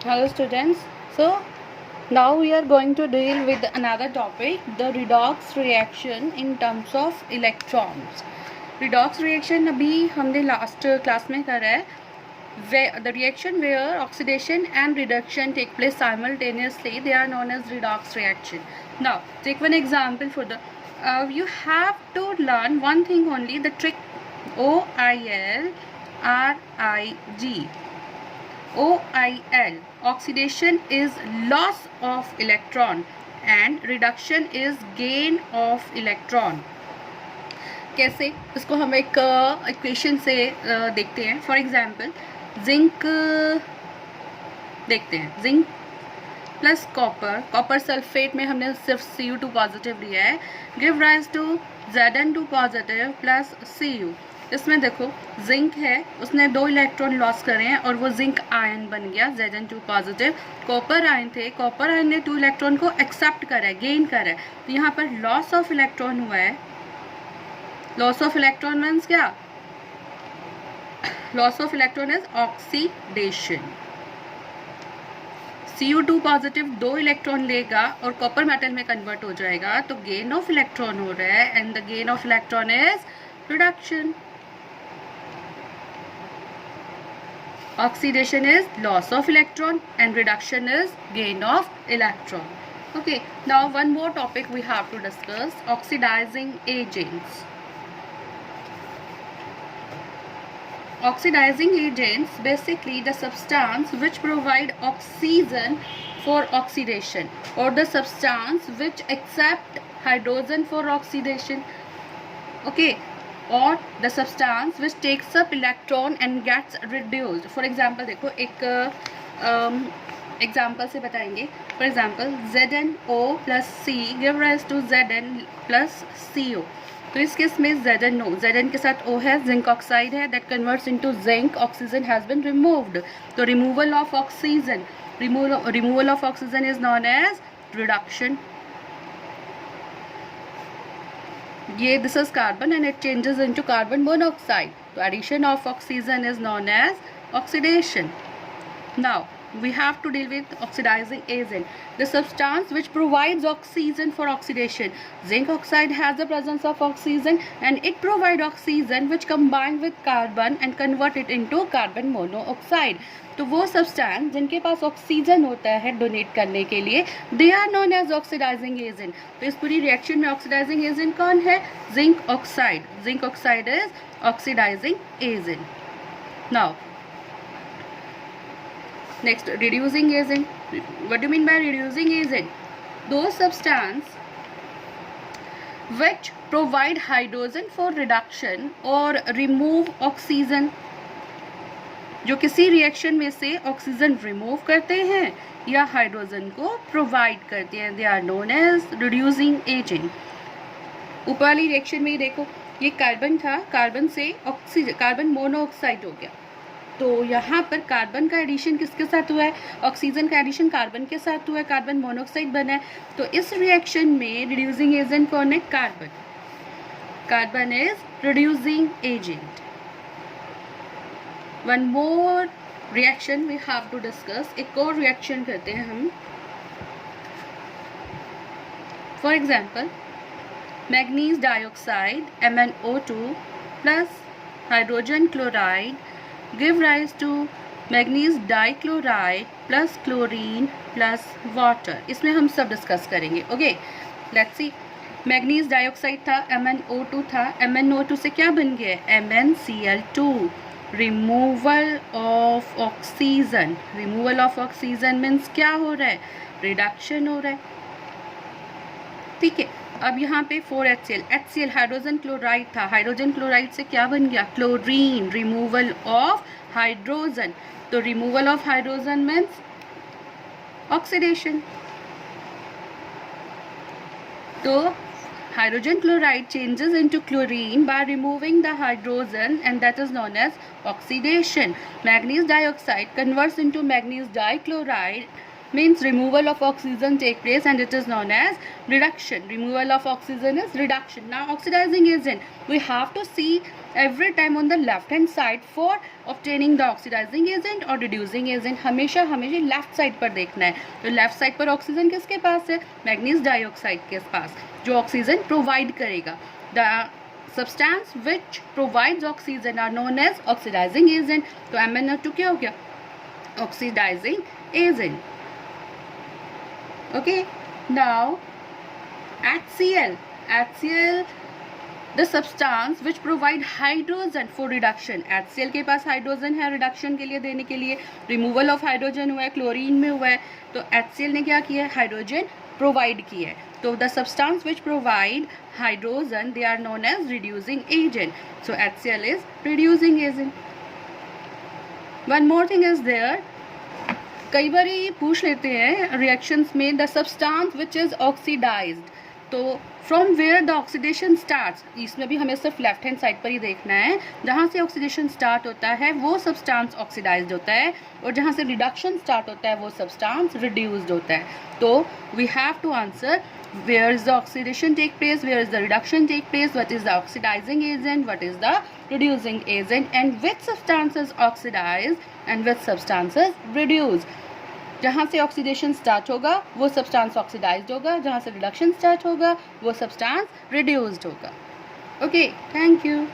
Hello students. So now we are going to deal with another topic, the redox reaction in terms of electrons. Redox reaction अभी हमने last class में करा है. The reaction where oxidation and reduction take place simultaneously, they are known as redox reaction. Now take one example for the you have to learn one thing only, the trick OIL RIG. OIL, oxidation is loss of electron and reduction is gain of electron. कैसे, इसको हम एक equation से देखते हैं. For example zinc देखते हैं, zinc plus copper sulphate में हमने सिर्फ Cu2 पॉजिटिव लिया है, give rise to Zn2 positive plus Cu. इसमें देखो जिंक है, उसने 2 इलेक्ट्रॉन लॉस करे हैं और वो जिंक आयन बन गया Zn2 पॉजिटिव. कॉपर आयन थे, कॉपर आयन ने 2 इलेक्ट्रॉन को एक्सेप्ट करा है, गेन करा है. तो यहाँ पर लॉस ऑफ इलेक्ट्रॉन हुआ है. लॉस ऑफ इलेक्ट्रॉन मीन्स क्या? Loss of electron is oxidation. Cu2 positive 2 electron लेगा और कॉपर मेटल में कन्वर्ट हो जाएगा, तो गेन ऑफ इलेक्ट्रॉन हो रहा है and the gain of electron is reduction. Oxidation is loss of electron and reduction is gain of electron. Okay, now one more topic we have to discuss, oxidizing agents. Oxidizing agents, basically the substance which provide oxygen for oxidation or the substance which accept hydrogen for oxidation. Okay, और the substance which takes up electron and gets reduced. For example देखो, एक example से बताएंगे. For example ZnO plus C give rise to Zn plus CO. तो इस case में ZnO, Zn के साथ O है, जिंक ऑक्साइड है, that converts into zinc. Oxygen has been removed. तो removal of oxygen, removal of oxygen is known as reduction. ये this is carbon and it changes into carbon monoxide. तो addition of oxygen is known as oxidation. Now we have to deal with oxidizing agent, the substance which provides oxygen for oxidation. Zinc oxide has the presence of oxygen and it provides oxygen which combine with carbon and convert it into carbon monoxide. तो वो substance जिनके पास oxygen होता है donate करने के लिए, they are known as oxidising agent. तो इस पूरी रिएक्शन में ऑक्सीडाइजिंग एजेंट कौन है? Zinc oxide. Zinc oxide is oxidising agent. Now next, reducing agent. What do you mean by reducing agent? Those substance which provide hydrogen for reduction or remove oxygen, जो किसी reaction में से oxygen remove करते हैं या hydrogen को provide करते हैं, they are known as reducing agent. ऊपर वाली रिएक्शन में ही देखो, ये कार्बन था, कार्बन से ऑक्सीजन, कार्बन मोनोऑक्साइड हो गया. तो यहाँ पर कार्बन का एडिशन किसके साथ हुआ है? ऑक्सीजन का एडिशन कार्बन के साथ हुआ है, कार्बन मोनोऑक्साइड बना है. तो इस रिएक्शन में रिड्यूसिंग एजेंट कौन है? Carbon. Carbon is reducing agent. One more reaction we have to discuss. एक और रिएक्शन करते हैं हम. For example manganese dioxide MnO2 plus hydrogen chloride give rise to manganese dichloride plus chlorine plus water. इसमें हम सब डिस्कस करेंगे. Okay, let's see. Manganese dioxide था, MnO2 था, MnO2 से क्या बन गया है? MnCl2. Removal of oxygen. Removal of oxygen means क्या हो रहा है? रिडक्शन हो रहा है. ठीक है. अब यहाँ पे 4HCl, HCl हाइड्रोजन क्लोराइड था, हाइड्रोजन क्लोराइड से क्या बन गया? क्लोरीन. Removal of hydrogen. तो removal of hydrogen means oxidation. तो hydrogen chloride changes into chlorine by removing the hydrogen and that is known as oxidation. Manganese dioxide converts into manganese dichloride means removal of oxygen take place and it is known as reduction. Removal of oxygen is reduction. Now oxidizing agent, we have to see every time on the left hand side for obtaining the oxidizing agent or reducing agent. हमेशा left side पर देखना है. तो left side पर oxygen किसके पास है? Manganese dioxide के पास, जो ऑक्सीजन प्रोवाइड करेगा. The substance which provides oxygen are known as oxidizing agent. तो MnO2 क्या हो गया? Oxidizing agent. Okay, now HCl, the substance which provide hydrogen for reduction. HCl के पास हाइड्रोजन है रिडक्शन के लिए देने के लिए. रिमूवल ऑफ हाइड्रोजन हुआ है, क्लोरीन में हुआ है, तो HCl ने क्या किया है? हाइड्रोजन प्रोवाइड किया है. So the substance which provide hydrogen, they are known as reducing agent. So HCl is reducing agent. One more thing is there. कई बार ये पूछ लेते हैं रिएक्शंस में the substance which is oxidized. तो from where the oxidation starts, इसमें भी हमें सिर्फ लेफ्ट हैंड साइड पर ही देखना है. जहाँ से ऑक्सीडेशन स्टार्ट होता है वो सब्सटेंस ऑक्सीडाइज्ड होता है, और जहाँ से रिडक्शन स्टार्ट होता है वो सब्सटेंस रिड्यूस्ड होता है. तो we have to answer where is the oxidation take place, where is the reduction take place, what is the oxidizing agent, what is the reducing agent, and which substances oxidize and which substances reduce. जहाँ से oxidation start होगा वो substance oxidised होगा, जहाँ से reduction start होगा वो substance reduced होगा. Okay, thank you.